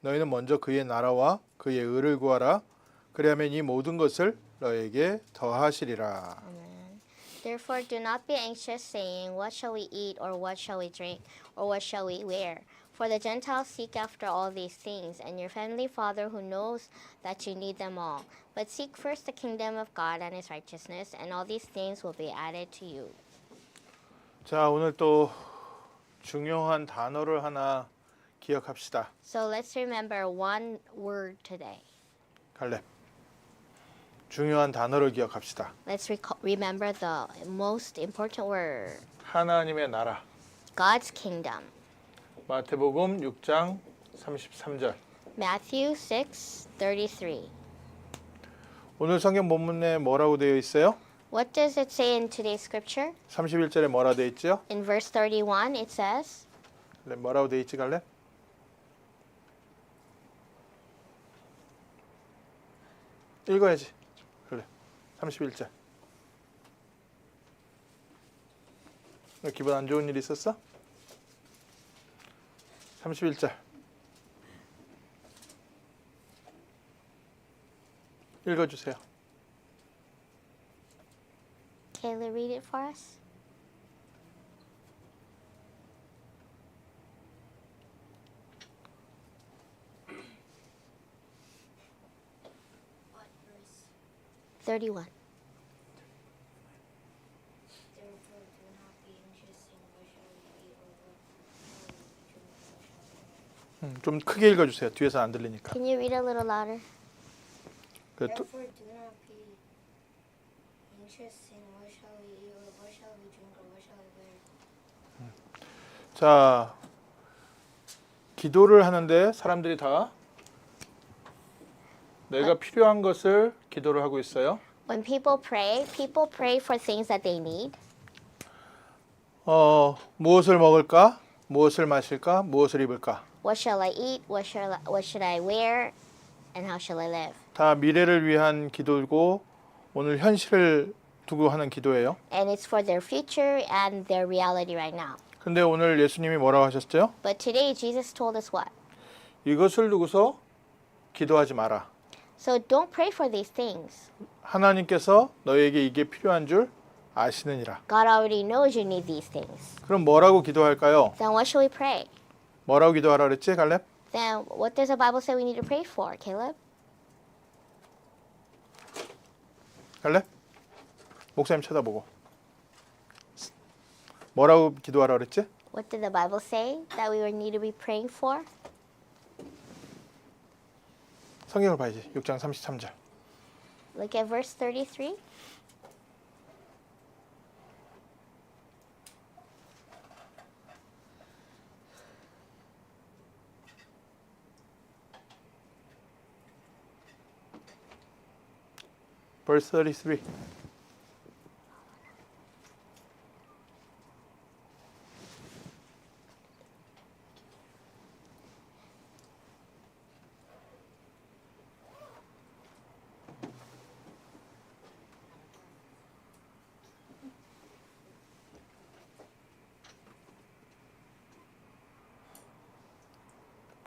너희는 먼저 그의 나라와 그의 의를 구하라. 그리하면 이 모든 것을 너에게 더하시리라. Amen. Therefore, do not be anxious, saying, what shall we eat, or what shall we drink, or what shall we wear? For the Gentiles seek after all these things, and your heavenly Father who knows that you need them all. But seek first the kingdom of God and his righteousness, and all these things will be added to you. 자, 오늘 또 중요한 단어를 하나 기억합시다. So let's remember one word today. 갈렙. 중요한 단어를 기억합시다. Let's remember the most important word. 하나님의 나라. God's kingdom. 마태복음 6장 33절. Matthew 6:33. 오늘 성경 본문에 뭐라고 되어 있어요? What does it say in today's scripture? 31절에 뭐라 되어 있지요? In verse 31, it says, 뭐라고 되어 있지, 갈렙? 읽어야지. 그래. 31절. 너 기분 안 좋은 일 있었어? 31절. 읽어주세요. Kayla, read it for us. What verse? 31. Therefore, do not be anxious, saying, what shall we eat, or what shall we drink, or what shall we wear? 좀 크게 읽어주세요. 뒤에서 안 들리니까. Can you read a little louder? 그, Therefore, do not be anxious, saying, what shall we eat, or what shall we drink, or what shall we wear? 자, 기도를 하는데 사람들이 다 내가 필요한 것을 기도를 하고 있어요. When people pray for things that they need. 무엇을 먹을까? 무엇을 마실까? 무엇을 입을까? What shall I eat? What should I wear? And how shall I live? 다 미래를 위한 기도고 오늘 현실을 두고 하는 기도예요. And it's for their future and their reality right now. 근데 오늘 예수님이 뭐라고 하셨죠? But today Jesus told us what? 이것을 두고서 기도하지 마라. So don't pray for these things. 하나님께서 너에게 이게 필요한 줄 아시느니라. God already knows you need these things. 그럼 뭐라고 기도할까요? Then what shall we pray? 뭐라고 기도하라 그랬지, 갈렙? Then what does the Bible say we need to pray for, Caleb? 갈렙? 목사님 쳐다보고. 뭐라고 기도하라 그랬지? What did the Bible say that we would need to be praying for? 성경을 봐야지. 6장 33절. Look at verse 33. Verse 33.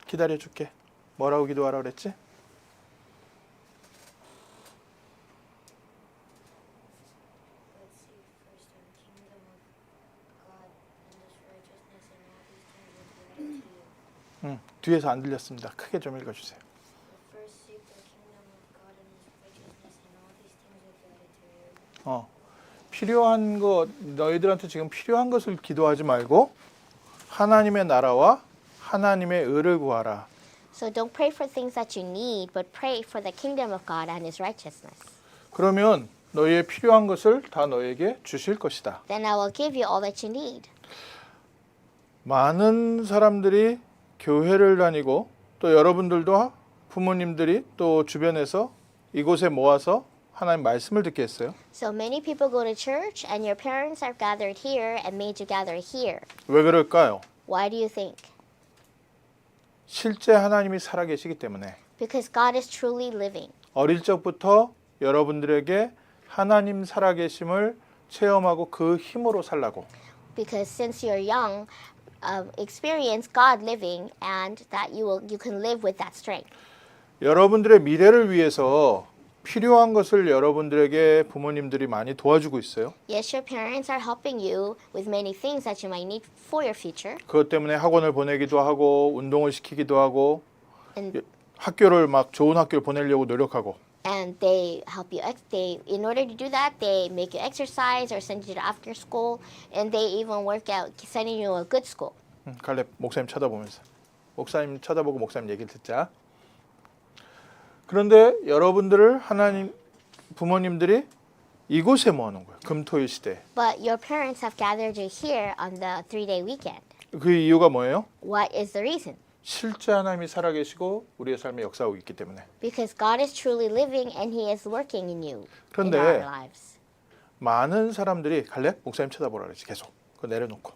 기다려 줄게. 뭐라고 기도하라 그랬지? But seek first the kingdom of God and his righteousness, and all these things will be added to you. 뒤에서 안 들렸습니다. 크게 좀 읽어 주세요. But first seek the kingdom of God and his righteousness, and all these things will be added to you. 필요한 것 너희들한테 지금 필요한 것을 기도하지 말고 하나님의 나라와 하나님의 의를 구하라. So don't pray for things that you need, but pray for the kingdom of God and his righteousness. 그러면 너희의 필요한 것을 다 너에게 주실 것이다. Then I will give you all that you need. 많은 사람들이 교회를 다니고 또 여러분들도 부모님들이 또 주변에서 이곳에 모아서 하나님 말씀을 듣게 했어요. So many people go to church, and your parents are gathered here and made you gather here. 왜 그럴까요? Why do you think? 실제 하나님이 살아계시기 때문에 Because God is truly living. 어릴 적부터 여러분들에게 하나님 살아계심을 체험하고 그 힘으로 살라고. Because since you're young, experience God living, and that you can live with that strength. 여러분들의 미래를 위해서 필요한 것을 여러분들에게 부모님들이 많이 도와주고 있어요. Yes, your parents are helping you with many things that you might need for your future, 그것 때문에 학원을 보내기도 하고 운동을 시키기도 하고 and 학교를 막 좋은 학교를 보내려고 노력하고 and they help you. In order to do that, they make you exercise or send you to after school, and they even work out sending you a good school. 갈렙 목사님 쳐다보면서 목사님 쳐다보고 목사님 얘기를 듣자. 그런데 여러분들을 하나님 부모님들이 이곳에 모아놓은 거예요. 금토일 시대. But your parents have gathered you here on the 3-day weekend. 그 이유가 뭐예요? What is the reason? 실제 하나님이 살아계시고 우리의 삶에 역사하고 있기 때문에. Because God is truly living and He is working in you, in 그런데 our lives. 많은 사람들이 갈렙 목사님 쳐다보라 그러지 계속. 그거 내려놓고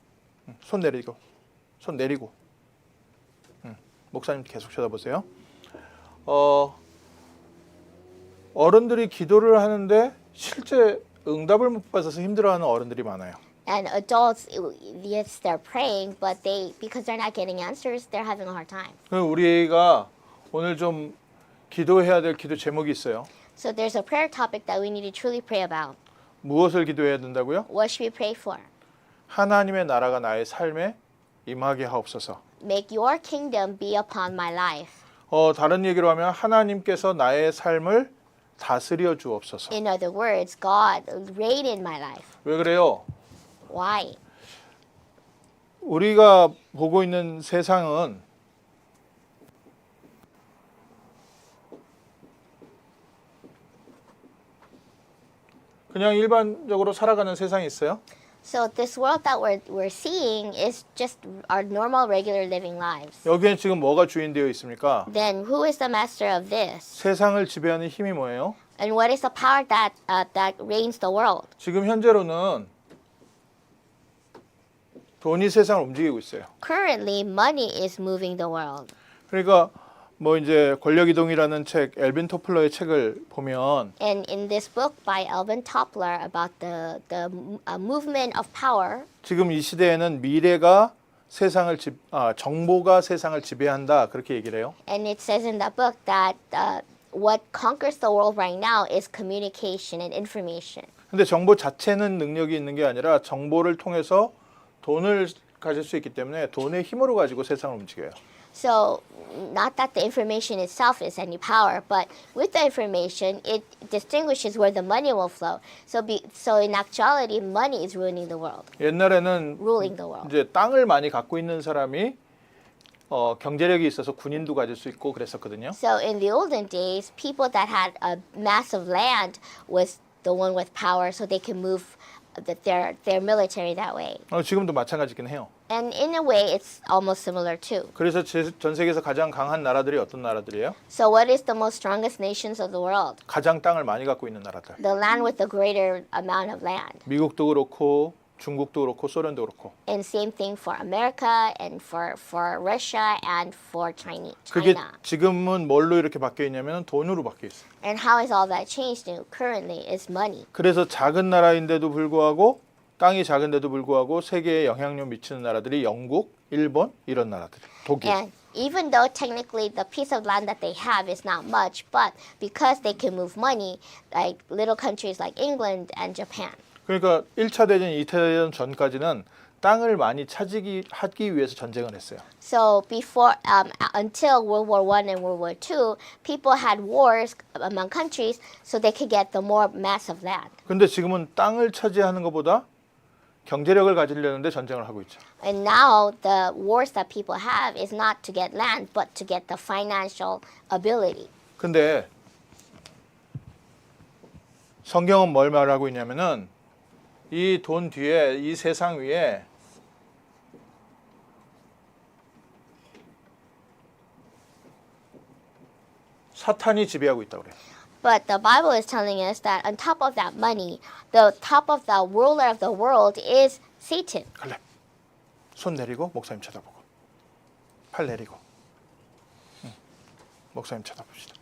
손 내리고 손 내리고 목사님 계속 쳐다보세요. 어른들이 기도를 하는데 실제 응답을 못 받아서 힘들어하는 어른들이 많아요. And adults, yes, they're praying, but because they're not getting answers, they're having a hard time. 그럼 우리가 오늘 좀 기도해야 될 기도 제목이 있어요. So there's a prayer topic that we need to truly pray about. 무엇을 기도해야 된다고요? What should we pray for? 하나님의 나라가 나의 삶에 임하게 하옵소서. Make your kingdom be upon my life. 다른 얘기로 하면 하나님께서 나의 삶을 다스려 주옵소서. In other words, God reign in my life. 왜 그래요? Why? 우리가 보고 있는 세상은 그냥 일반적으로 살아가는 세상이 있어요. So this world that we're seeing is just our normal, regular living lives. 여기엔 지금 뭐가 주인되어 있습니까? Then who is the master of this? 세상을 지배하는 힘이 뭐예요? And what is the power that reigns the world? 지금 현재로는 돈이 세상을 움직이고 있어요. Currently, money is moving the world. 그러니까 뭐 이제 권력이동이라는 책, 엘빈 토플러의 책을 보면 And in this book by Alvin Toffler about the movement of power, 지금 이 시대에는 미래가 정보가 세상을 지배한다 그렇게 얘기를 해요. and it says in that book that what conquers the world right now is communication and information. 근데 정보 자체는 능력이 있는 게 아니라 정보를 통해서 돈을 가질 수 있기 때문에 돈의 힘으로 가지고 세상을 움직여요. So, not that the information itself is any power, but with the information, it distinguishes where the money will flow. So in actuality, money is ruining the world, 옛날에는 ruling the world. 이제 땅을 많이 갖고 있는 사람이 경제력이 있어서 군인도 가질 수 있고 그랬었거든요. So in the olden days, people that had a massive land was the one with power, so they can move their military that way. 지금도 마찬가지긴 해요. And in a way, it's almost similar too. 그래서 전 세계에서 가장 강한 나라들이 어떤 나라들이에요? So what is the most strongest nations of the world? 가장 땅을 많이 갖고 있는 나라들. The land with the greater amount of land. 미국도 그렇고 중국도 그렇고 소련도 그렇고. And same thing for America and for Russia and for China. 그게 지금은 뭘로 이렇게 바뀌어 있냐면 돈으로 바뀌어 있어요. And how is all that changed currently is money. 그래서 작은 나라인데도 불구하고 땅이 작은데도 불구하고 세계에 영향력 미치는 나라들이 영국, 일본 이런 나라들. 독일. And even though technically the piece of land that they have is not much, but because they can move money, like little countries like England and Japan. 그러니까 1차 대전, 2차 대전 전까지는 땅을 많이 하기 위해서 전쟁을 했어요. So before, until World War I and World War II, people had wars among countries so they could get the more massive land. 근데 지금은 땅을 차지하는 것보다 경제력을 가지려는데 전쟁을 하고 있죠. And now the wars that people have is not to get land, but to get the financial ability. 근데 성경은 뭘 말하고 있냐면은 이 돈 뒤에 이 세상 위에 사탄이 지배하고 있다고 그래요. But the Bible is telling us that on top of that money, the top of the ruler of the world is Satan. 갈래. 손 내리고 목사님 쳐다보고 팔 내리고 목사님 쳐다봅시다.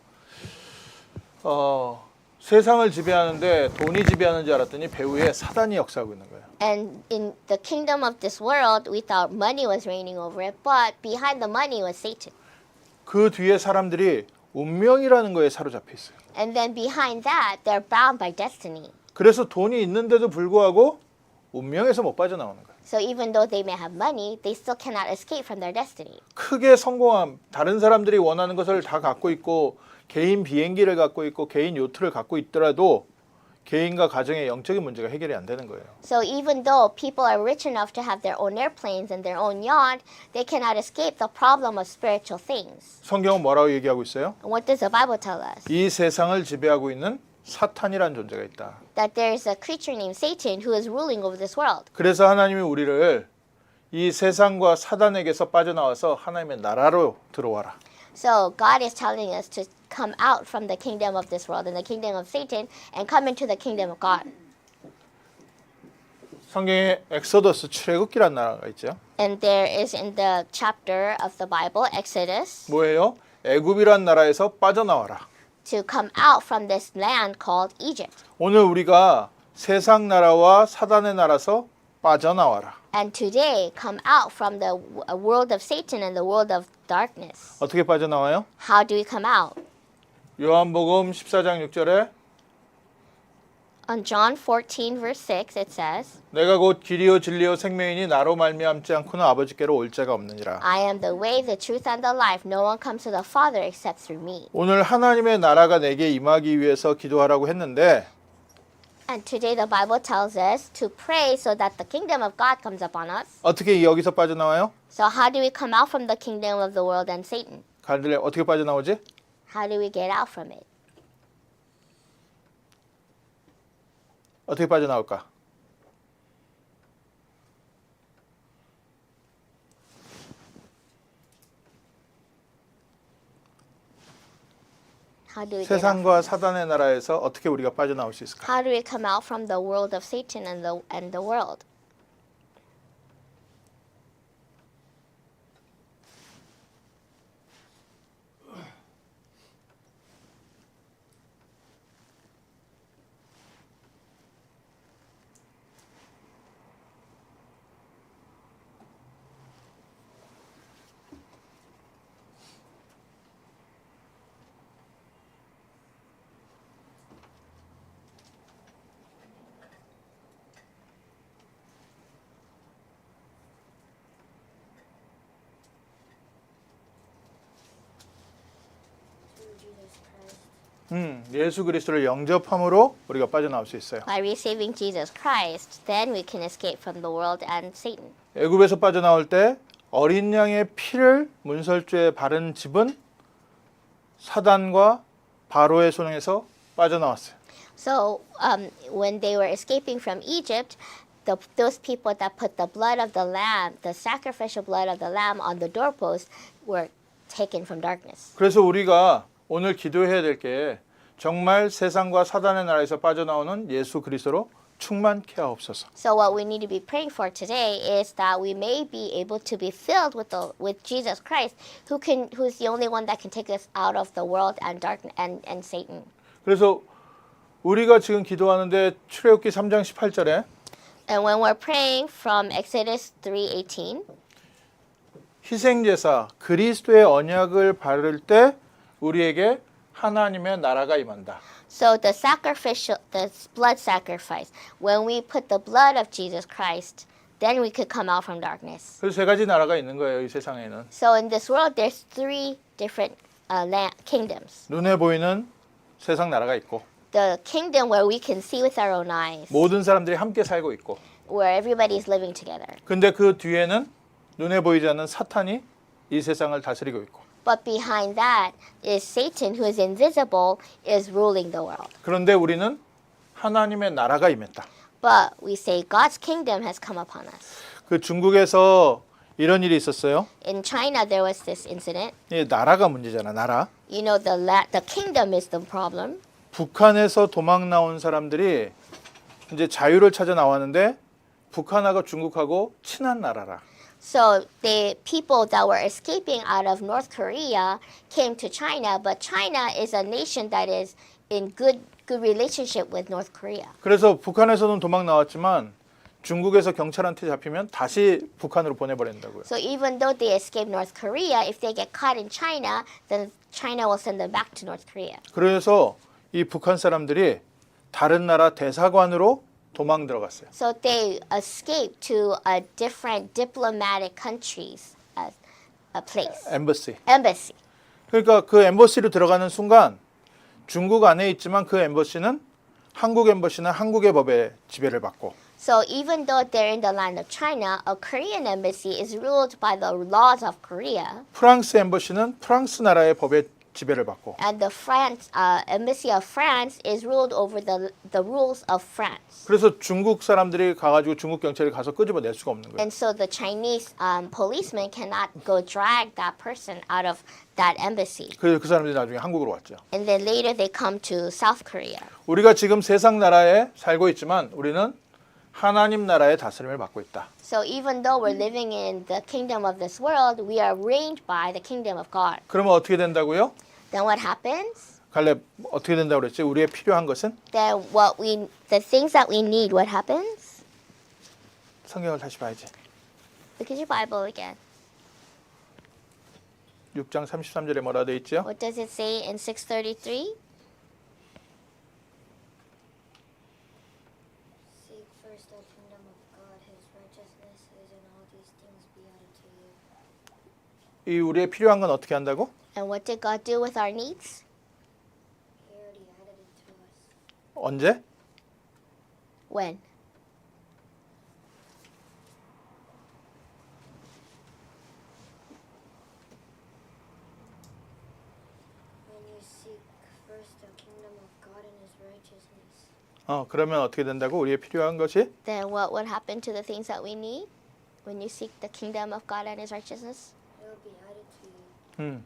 세상을 지배하는데 돈이 지배하는 줄 알았더니 배후에 사단이 역사하고 있는 거예요. And in the kingdom of this world, we thought money was reigning over it, but behind the money was Satan. 그 뒤에 사람들이 운명이라는 거에 사로잡혀 있어요. And then behind that, they're bound by destiny. 그래서 돈이 있는데도 불구하고 운명에서 못 빠져나오는 거예요. So even though they may have money, they still cannot escape from their destiny. 크게 성공함, 다른 사람들이 원하는 것을 다 갖고 있고 개인 비행기를 갖고 있고 개인 요트를 갖고 있더라도 개인과 가정의 영적인 문제가 해결이 안 되는 거예요. So even though people are rich enough to have their own airplanes and their own yacht, they cannot escape the problem of spiritual things. 성경은 뭐라고 얘기하고 있어요? And what does the Bible tell us? 이 세상을 지배하고 있는 사탄이라는 존재가 있다. That there is a creature named Satan who is ruling over this world. 그래서 하나님이 우리를 이 세상과 사단에게서 빠져나와서 하나님의 나라로 들어와라. So God is telling us to come out from the kingdom of this world and the kingdom of Satan and come into the kingdom of God. 성경에 엑소더스 출애굽기라는 나라가 있죠. And there is in the chapter of the Bible, Exodus, 뭐예요? 애굽이라는 나라에서 빠져나와라. to come out from this land called Egypt. 오늘 우리가 세상 나라와 사단의 나라에서 빠져나와라. And today, come out from the world of Satan and the world of darkness. 어떻게 빠져나와요? How do we come out? 요한복음 14장 6절에 On John 14, verse 6, it says, 내가 곧 길이요 진리요 생명이니 나로 말미암지 않고는 아버지께로 올 자가 없느니라. I am the way, the truth, and the life. No one comes to the Father except through me. 오늘 하나님의 나라가 내게 임하기 위해서 기도하라고 했는데 And today the Bible tells us to pray so that the kingdom of God comes upon us. 어떻게 여기서 빠져나와요? So how do we come out from the kingdom of the world and Satan? 갈릴레 어떻게 빠져나오지? How do we get out from it? 어떻게 빠져나올까? How do we get out? 세상과 사단의 나라에서 어떻게 우리가 빠져나올 수 있을까? How do we come out from the world of Satan and the world? Through Jesus Christ. 예수 그리스도를 영접함으로 우리가 빠져나올 수 있어요. By receiving Jesus Christ, then we can escape from the world and Satan. 애굽에서 빠져나올 때 어린 양의 피를 문설주에 바른 집은 사단과 바로의 손에서 빠져나왔어요. So when they were escaping from Egypt, those people that put the blood of the lamb, the sacrificial blood of the lamb on the doorpost, were taken from darkness. 그래서 우리가 오늘 기도해야 될 게 정말 세상과 사단의 나라에서 빠져나오는 예수 그리스도로 충만케 하옵소서. So what we need to be praying for today is that we may be able to be filled with Jesus Christ, who's the only one that can take us out of the world and darkness and Satan. 그래서 우리가 지금 기도하는데 출애굽기 3장 18절에 And when we're praying from Exodus 3:18, 희생제사 그리스도의 언약을 바를 때 우리에게 하나님의 나라가 임한다. so the blood sacrifice, when we put the blood of Jesus Christ, then we could come out from darkness. 그래서 세 가지 나라가 있는 거예요, 이 세상에는. So in this world, there's three different kingdoms. 눈에 보이는 세상 나라가 있고 The kingdom where we can see with our own eyes, 모든 사람들이 함께 살고 있고 where everybody is living together. 근데 그 뒤에는 눈에 보이지 않는 사탄이 이 세상을 다스리고 있고 But behind that is Satan, who is invisible, is ruling the world. 그런데 우리는 하나님의 나라가 임했다. But we say God's kingdom has come upon us. 그 중국에서 이런 일이 있었어요. In China, there was this incident. 이 나라가 문제잖아, 나라. You know, the kingdom is the problem. 북한에서 도망 나온 사람들이 이제 자유를 찾아 나왔는데 북한하고 중국하고 친한 나라라. So the people that were escaping out of North Korea came to China, but China is a nation that is in good good relationship with North Korea. 그래서 북한에서는 도망 나왔지만 중국에서 경찰한테 잡히면 다시 북한으로 보내버린다고요. So even though they escape North Korea, if they get caught in China, then China will send them back to North Korea. 그래서 이 북한 사람들이 다른 나라 대사관으로 도망 들어갔어요. So they escaped to a different diplomatic countries as a place, 엠버시. embassy. 그러니까 그 엠버시로 들어가는 순간 중국 안에 있지만 그 엠버시는 한국 엠버시나 한국의 법에 지배를 받고 So even though they're in the land of China, a Korean embassy is ruled by the laws of Korea, 프랑스 엠버시는 프랑스 나라의 법에 지배를 받고 and the embassy of France is ruled over the rules of France. 그래서 중국 사람들이 가가지고 중국 경찰이 가서 끄집어낼 수가 없는 거예요. And so the Chinese policemen cannot go drag that person out of that embassy. 그래서 그 사람들이 나중에 한국으로 왔죠. And then later they come to South Korea. 우리가 지금 세상 나라에 살고 있지만 우리는 하나님 나라의 다스림을 받고 있다. So even though we're living in the kingdom of this world, we are reigned by the kingdom of God. 그러면 어떻게 된다고요? Then what happens? 갈렙 어떻게 된다고 그랬지? 우리의 필요한 것은 Then the things that we need, what happens? 성경을 다시 봐야지. Look at your Bible again. 6장 33절에 뭐라 돼 있죠? What does it say in 6:33? Seek first the kingdom of God, his righteousness, and all these things be added to you. 이 우리의 필요한 건 어떻게 한다고? And what did God do with our needs? He already added it to us. 언제? When? When you seek first the kingdom of God and his righteousness. 그러면 어떻게 된다고? 우리의 필요한 것이 Then what would happen to the things that we need? When you seek the kingdom of God and his righteousness? It will be added to you.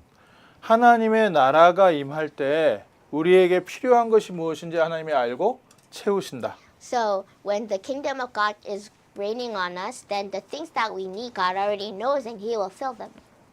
하나님의 나라가 임할 때 우리에게 필요한 것이 무엇인지 하나님이 알고 채우신다. So when the kingdom of God is reigning on us, then the things that we need, God already knows and he will fill them.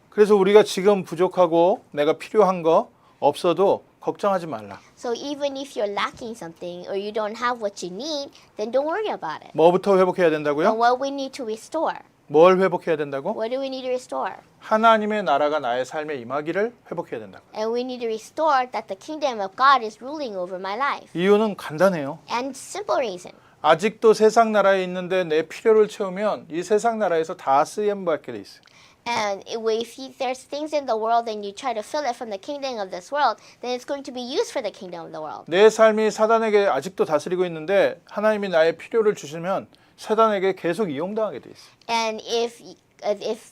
그래서 우리가 지금 부족하고 내가 필요한 거 없어도 걱정하지 말라. So even if you're lacking something or you don't have what you need, then don't worry about it. 뭐부터 회복해야 And 된다고요? what we need to restore? 뭘 회복해야 된다고? What do we need to restore? 하나님의 나라가 나의 삶에 임하기를 회복해야 된다고. And we need to restore that the kingdom of God is ruling over my life. 이유는 간단해요. And simple reason. 아직도 세상 나라에 있는데 내 필요를 채우면 이 세상 나라에서 다 쓰임 받게 돼 있어요. And if there's things in the world and you try to fill it from the kingdom of this world, then it's going to be used for the kingdom of the world. 내 삶이 사단에게 아직도 다스리고 있는데 하나님이 나의 필요를 주시면 사단에게 계속 이용당하게 돼 있어요. And if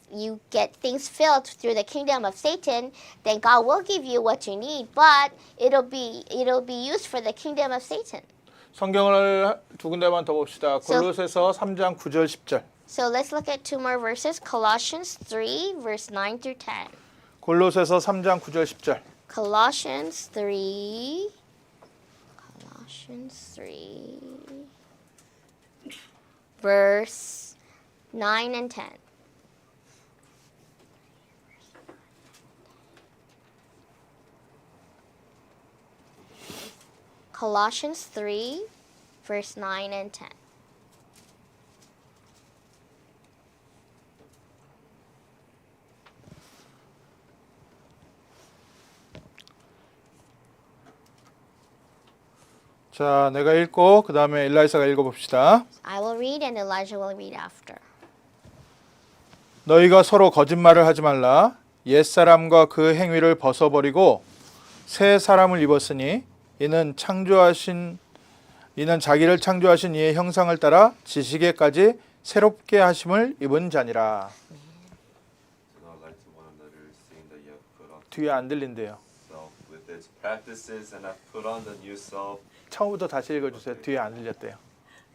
you get things filled through the kingdom of Satan, then God will give you what you need, but it'll be used for the kingdom of Satan. 성경을 두 군데만 더 봅시다. 골로새서 3장 9절 10절. So let's look at two more verses. Colossians 3, verse 9 through 10. 골로새서 3장 9절 10절. Colossians 3, verse 9 and 10. Colossians 3, verse 9 and 10. 자, 내가 읽고 그 다음에 엘라이사가 읽어봅시다. I will read and Elijah will read after. 너희가 서로 거짓말을 하지 말라. 옛사람과 그 행위를 벗어버리고 새 사람을 입었으니 이는 자기를 창조하신 이의 형상을 따라 지식에까지 새롭게 하심을 입은 자니라. Do not lie to one another, seeing that you have put off 뒤에 안 들린대요. self with its practices and have put on the new self. 처음부터 다시 읽어주세요. 뒤에 안 들렸대요.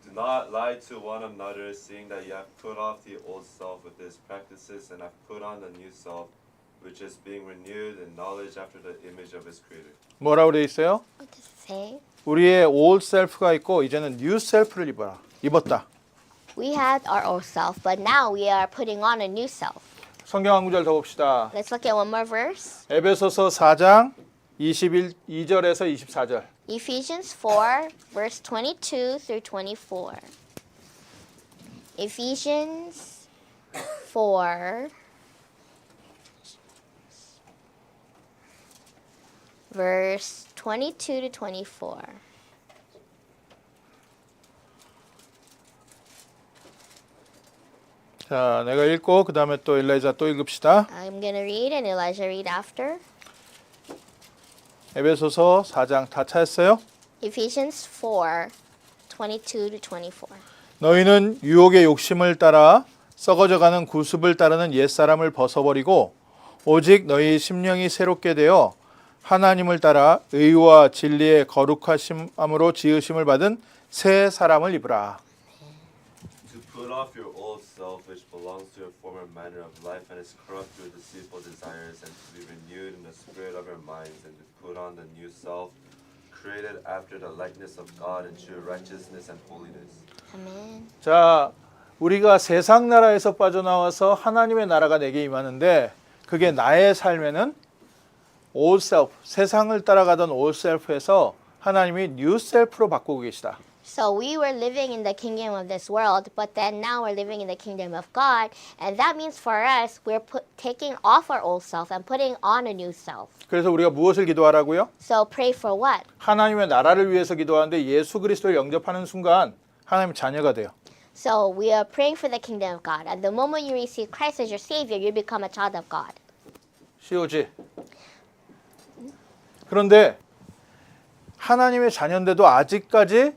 Do not lie to one another, seeing that you have put off the old self with its practices and have put on the new self, which is being renewed in knowledge after the image of its creator. 뭐라고 돼 있어요? What does it say? 우리의 old self가 있고 이제는 new self를 입었다. We had our old self, but now we are putting on a new self. 성경 한 구절 더 봅시다. Let's look at one more verse. 에베소서 4장 22절에서 24절. Ephesians 4, verse 22 through 24. Ephesians 4, verse 22 to 24. 자, 내가 읽고 그 다음에 또 엘라이자 또 읽읍시다. I'm going to read and Elijah read after. 에베소서 4장 다 찾았어요? Ephesians 4, 22 to 24. 너희는 유혹의 욕심을 따라 썩어져가는 구습을 따르는 옛사람을 벗어버리고 오직 너희 심령이 새롭게 되어 하나님을 따라 의와 진리의 거룩하심으로 지으심을 받은 새 사람을 입으라. To put off your old self, which belongs to your former manner of life and is corrupt through deceitful desires, and to be renewed in the spirit of your minds, and to put on the new self, created after the likeness of God in true righteousness and holiness. Amen. 자, 우리가 세상 나라에서 빠져나와서 하나님의 나라가 내게 임하는데 그게 나의 삶에는 old self, 세상을 따라가던 old self에서 하나님이 new self로 바꾸고 계시다. So we were living in the kingdom of this world, but then now we're living in the kingdom of God, and that means for us we're taking off our old self and putting on a new self. 그래서 우리가 무엇을 기도하라고요? So pray for what? 하나님의 나라를 위해서 기도하는데 예수 그리스도를 영접하는 순간 하나님 자녀가 돼요. So we are praying for the kingdom of God. At the moment you receive Christ as your Savior, you become a child of God. COG. 그런데 하나님의 자녀인데도 아직까지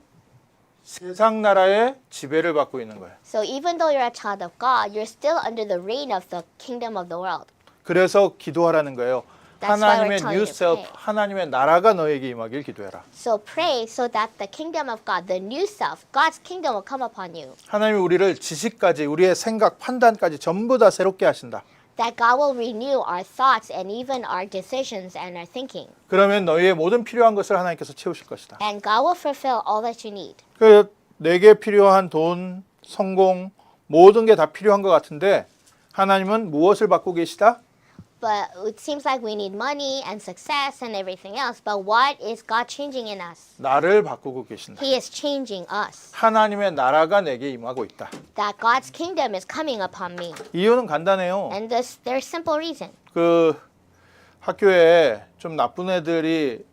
세상 나라의 지배를 받고 있는 거예요. So even though you're a child of God, you're still under the reign of the kingdom of the world. 그래서 기도하라는 거예요. That's why 하나님의 we're telling new you to self, pray. 하나님의 나라가 너에게 임하길 기도해라. So pray so that the kingdom of God, the new self, God's kingdom will come upon you. 하나님이 우리를 지식까지, 우리의 생각, 판단까지 전부 다 새롭게 하신다. That God will renew our thoughts and even our decisions and our thinking. 그러면 너희의 모든 필요한 것을 하나님께서 채우실 것이다. And God will fulfill all that you need. 그 내게 필요한 돈, 성공, 모든 게 다 필요한 것 같은데 하나님은 무엇을 받고 계시다? But it seems like we need money and success and everything else. But what is God changing in us? 나를 바꾸고 계신다. He is changing us. 하나님의 나라가 내게 임하고 있다. That God's kingdom is coming upon me. 이유는 간단해요. And there's simple reason. 그 학교에 좀 나쁜 애들이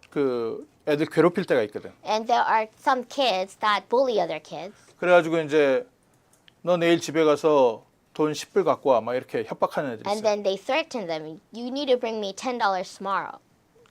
그 애들 괴롭힐 때가 있거든. And there are some kids that bully other kids. 그래가지고 이제 너 내일 집에 가서 돈 10불 갖고 와 막 이렇게 협박하는 애들이 And 있어요. then they threaten them. You need to bring me $10 tomorrow.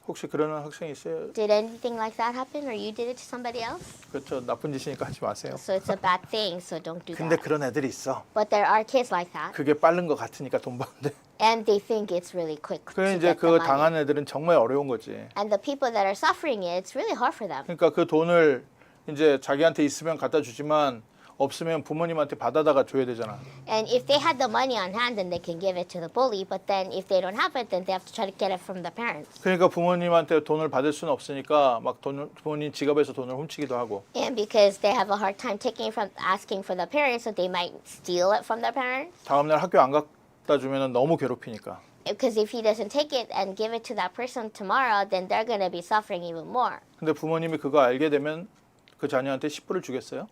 혹시 그러는 학생이 있어요? Did anything like that happen or you did it to somebody else? 그렇죠. 나쁜 짓이니까 하지 마세요. So it's a bad thing, so don't do 근데 that. 그런 애들이 있어. But there are kids like that. 그게 빠른 것 같으니까 돈 버는데. And they think it's really quick to 그래 이제 get the 그거 money. 당한 애들은 정말 어려운 거지. And the people that are suffering it, it's really hard for them. 그러니까 그 돈을 이제 자기한테 있으면 갖다 주지만 없으면 부모님한테 받아다가 줘야 되잖아. And if they had the money on hand, then they can give it to the bully. But then if they don't have it, then they have to try to get it from the parents. 그러니까 부모님한테 돈을 받을 수는 없으니까 막 부모님 지갑에서 돈을 훔치기도 하고. And because they have a hard time taking it from asking for the parents, so they might steal it from the parents. 다음날 학교 안 갖다 주면은 너무 괴롭히니까. Because if he doesn't take it and give it to that person tomorrow, then they're going to be suffering even more. 근데 부모님이 그거 알게 되면 그 자녀한테 10불을 주겠어요?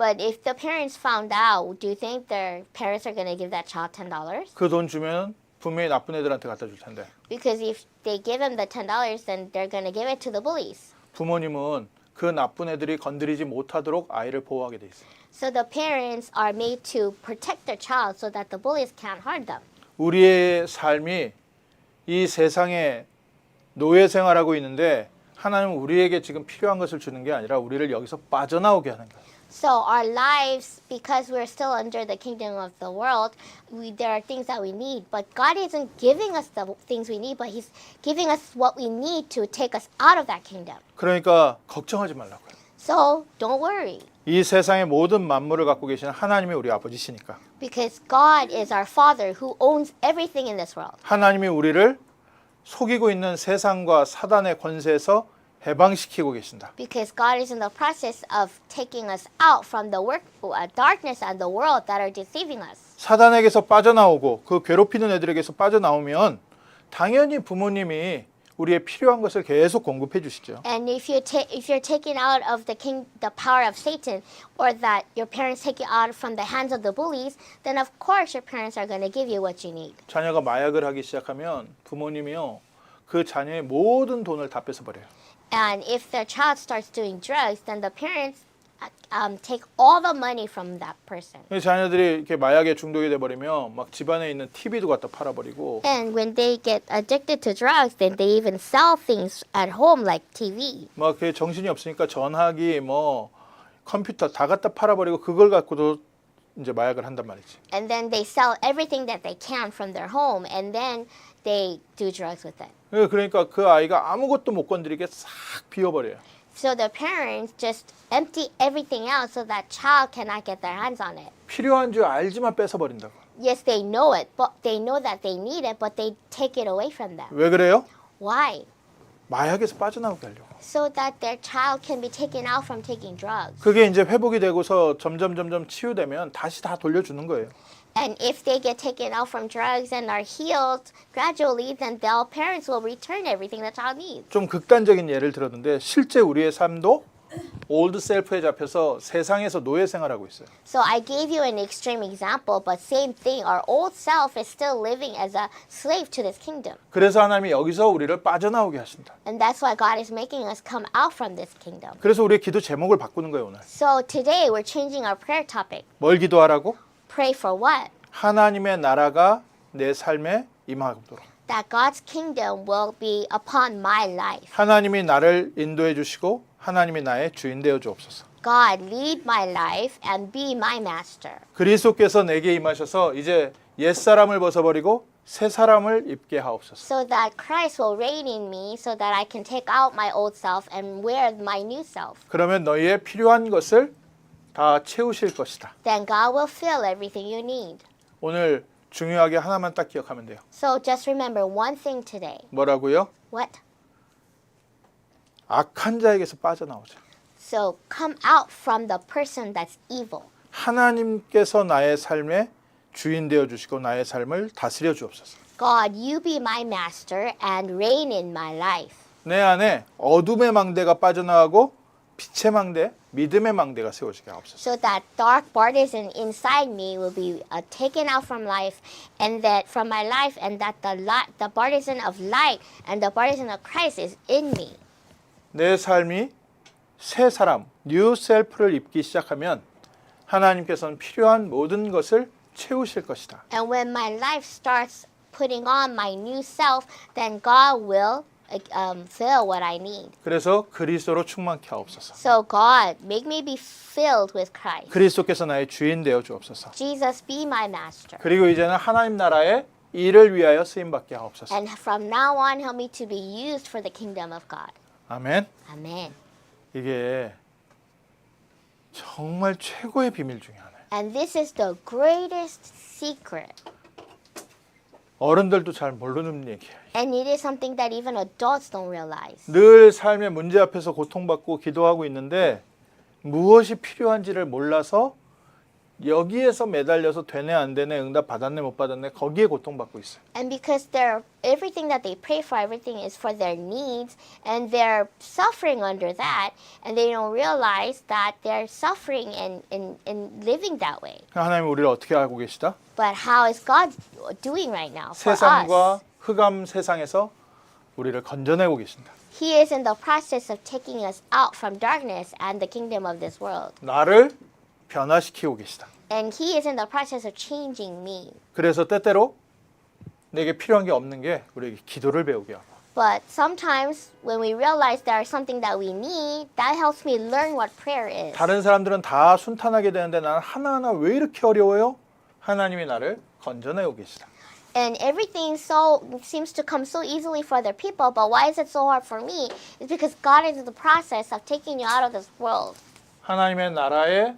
But if the parents found out, do you think their parents are going to give that child $10? 그 돈 주면 분명히 나쁜 애들한테 갖다 줄 텐데. Because if they give him the $10, then they're going to give it to the bullies. 부모님은 그 나쁜 애들이 건드리지 못하도록 아이를 보호하게 돼 있어요. So the parents are made to protect their child so that the bullies can't harm them. 우리의 삶이 이 세상에 노예 생활하고 있는데 하나님은 우리에게 지금 필요한 것을 주는 게 아니라 우리를 여기서 빠져나오게 하는 거예요. So our lives, because we're still under the kingdom of the world, there are things that we need. But God isn't giving us the things we need, but He's giving us what we need to take us out of that kingdom. 그러니까 걱정하지 말라고요. So don't worry, 이 세상의 모든 만물을 갖고 계시는 하나님이 우리 아버지시니까. because God is our Father who owns everything in this world. 하나님이 우리를 속이고 있는 세상과 사단의 권세에서 해방시키고 계신다. Because God is in the process of taking us out from the darkness and the world that are deceiving us. 사단에게서 빠져나오고 그 괴롭히는 애들에게서 빠져나오면 당연히 부모님이 우리의 필요한 것을 계속 공급해 주시죠. And if you're taken out of the power of Satan, or that your parents take you out from the hands of the bullies, then of course your parents are going to give you what you need. 자녀가 마약을 하기 시작하면 부모님이요 그 자녀의 모든 돈을 다 뺏어 버려요. And if the child starts doing drugs, then the parents take all the money from that person. 자녀들이 이렇게 마약에 중독이 돼 버리면 막 집안에 있는 TV도 갖다 팔아 버리고 And when they get addicted to drugs, then they even sell things at home like TV. 막 그 정신이 없으니까 전화기 뭐 컴퓨터 다 갖다 팔아 버리고 그걸 갖고도 이제 마약을 한단 말이지. And then they sell everything that they can from their home, and then they do drugs with it. 그러니까 그 아이가 아무것도 못 건드리게 싹 비워 버려요. So the parents just empty everything out so that child cannot get their hands on it. 필요한 줄 알지만 뺏어 버린다고. Yes, they know it, but they know that they need it, but they take it away from them. 왜 그래요? Why? 마약에서 빠져나오게 하려고. So that their child can be taken out from taking drugs. 그게 이제 회복이 되고서 점점 치유되면 다시 다 돌려주는 거예요. And if they get taken out from drugs and are healed gradually, then their parents will return everything the child needs. 좀 극단적인 예를 들었는데 실제 우리의 삶도 올드 셀프에 잡혀서 세상에서 노예 생활하고 있어요. So I gave you an extreme example, but same thing. Our old self is still living as a slave to this kingdom. 그래서 하나님이 여기서 우리를 빠져나오게 하신다. And that's why God is making us come out from this kingdom. 그래서 우리의 기도 제목을 바꾸는 거예요, 오늘. So today we're changing our prayer topic. 뭘 기도하라고? Pray for what? 하나님의 나라가 내 삶에 임하도록. That God's kingdom will be upon my life. 하나님이 나를 인도해 주시고 하나님이 나의 주인 되어 주옵소서. God, lead my life and be my master. 그리스도께서 내게 임하셔서 이제 옛사람을 벗어버리고 새 사람을 입게 하옵소서. So that Christ will reign in me so that I can take out my old self and wear my new self. 그러면 너희의 필요한 것을 다 채우실 것이다. Then God will fill everything you need. 오늘 중요하게 하나만 딱 기억하면 돼요. So just remember one thing today. 뭐라고요? What? 악한 자에게서 빠져나오자. So come out from the person that's evil. 하나님께서 나의 삶의 주인 되어 주시고 나의 삶을 다스려 주옵소서. God, you be my master and reign in my life. 내 안에 어둠의 망대가 빠져나가고 빛의 망대, 믿음의 망대가 세워지게 하옵소서. So that dark partisan inside me will be taken out from life, and that from my life, and that the partisan of light and the partisan of Christ is in me. 내 삶이 새 사람, 뉴 셀프를 입기 시작하면 하나님께서는 필요한 모든 것을 채우실 것이다. And when my life starts putting on my new self, then God will fill what I need. 그래서 그리스도로 충만케 하옵소서. So God, make me be filled with Christ. 그리스도께서 나의 주인 되어 주옵소서. Jesus, be my master. 그리고 이제는 하나님 나라의 일을 위하여 쓰임 받게 하옵소서. And from now on, help me to be used for the kingdom of God. 아멘. Amen. 이게 정말 최고의 비밀 중에 하나예요. And this is the greatest secret. 어른들도 잘 모르는 얘기예요. And it is something that even adults don't realize. 늘 삶의 문제 앞에서 고통받고 기도하고 있는데 무엇이 필요한지를 몰라서 여기에서 매달려서 되네 안 되네 응답 받았네 못 받았네 거기에 고통받고 있어요. And because everything that they pray for, everything is for their needs, and they're suffering under that, and they don't realize that they're suffering in living that way. 하나님 우리를 어떻게 알고 계시다? But how is God doing right now for 세상과 us? 흑암 세상에서 우리를 건져내고 계신다. He is in the process of taking us out from darkness and the kingdom of this world. 나를 변화시키고 계시다. And He is in the process of changing me. 그래서 때때로 내게 필요한 게 없는 게 우리에게 기도를 배우게 하고 But sometimes when we realize there is something that we need, that helps me learn what prayer is. 다른 사람들은 다 순탄하게 되는데 나는 하나하나 왜 이렇게 어려워요? 하나님이 나를 건져내고 계시다. And everything seems to come so easily for other people, but why is it so hard for me? It's because God is in the process of taking you out of this world. 하나님의 나라의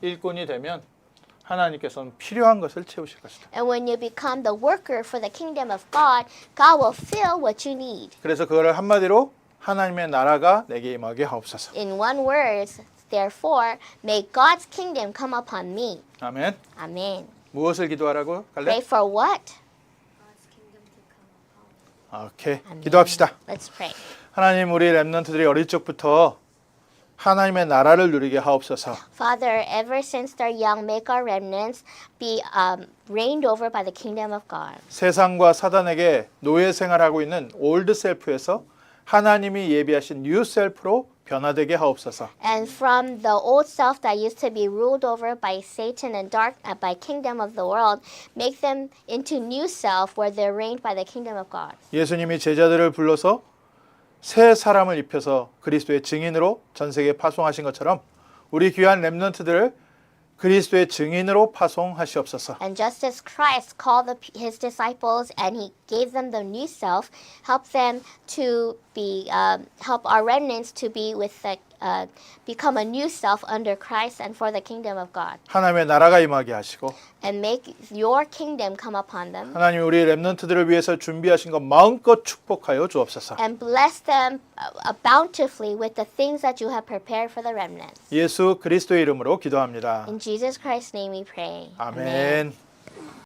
일꾼이 되면 하나님께서는 필요한 것을 채우실 것이다. And when you become the worker for the kingdom of God, God will fill what you need. 그래서 그거를 한마디로 하나님의 나라가 내게 임하게 하옵소서. In one word, therefore, may God's kingdom come upon me. 아멘. Amen. 무엇을 기도하라고? Pray 갈래? for what? God's kingdom to come upon me. 오케이. Amen. 기도합시다. Let's pray. 하나님, 우리 렘넌트들이 어릴 적부터 하나님의 나라를 누리게 하옵소서. Father, ever since they're young, make our remnants be reigned over by the kingdom of God. 세상과 사단에게 노예 생활하고 있는 올드 셀프에서 하나님이 예비하신 뉴 셀프로 변화되게 하옵소서. And from the old self that used to be ruled over by Satan and by kingdom of the world, make them into new self where they're reigned by the kingdom of God. 예수님이 제자들을 불러서 새 사람을 입혀서 그리스도의 증인으로 전 세계에 파송하신 것처럼 우리 귀한 렘넌트들을 그리스도의 증인으로 파송하시옵소서. And just as Christ called his disciples and he gave them the new self, help them to be help our remnants to be with the become a new self under Christ and for the kingdom of God. 하나님의 나라가 임하게 하시고 And make your kingdom come upon them. 하나님 우리 렘넌트들을 위해서 준비하신 것 마음껏 축복하여 주옵소서. And bless them bountifully with the things that you have prepared for the remnants. 예수 그리스도의 이름으로 기도합니다. In Jesus Christ's name we pray. 아멘.